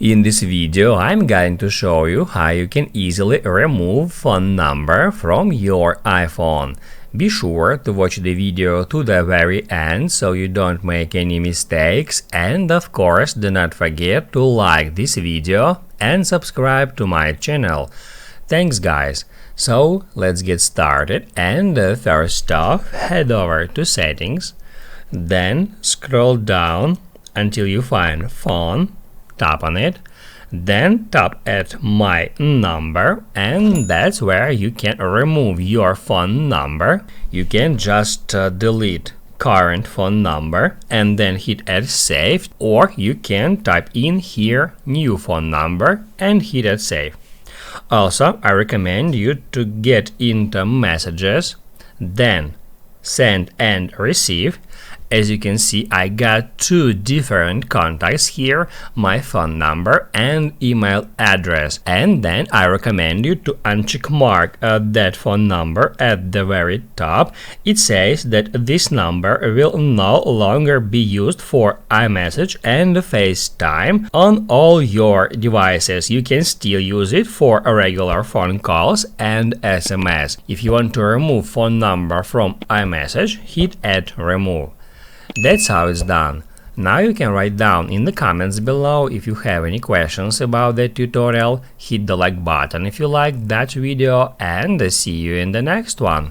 In this video, I'm going to show you how you can easily remove phone number from your iPhone. Be sure to watch the video to the very end so you don't make any mistakes, and of course do not forget to like this video and subscribe to my channel. Thanks guys! So let's get started, and first off head over to settings, then scroll down until you find phone. Tap on it, then tap at my number, and that's where you can remove your phone number. You can just delete current phone number and then hit add save, or you can type in here new phone number and hit add save. Also, I recommend you to get into messages, then send and receive. As you can see, I got two different contacts here, my phone number and email address. And then I recommend you to uncheck mark that phone number at the very top. It says that this number will no longer be used for iMessage and FaceTime on all your devices. You can still use it for regular phone calls and SMS. If you want to remove phone number from iMessage, hit add remove. That's how it's done. Now you can write down in the comments below if you have any questions about the tutorial. Hit the like button if you liked that video, and see you in the next one.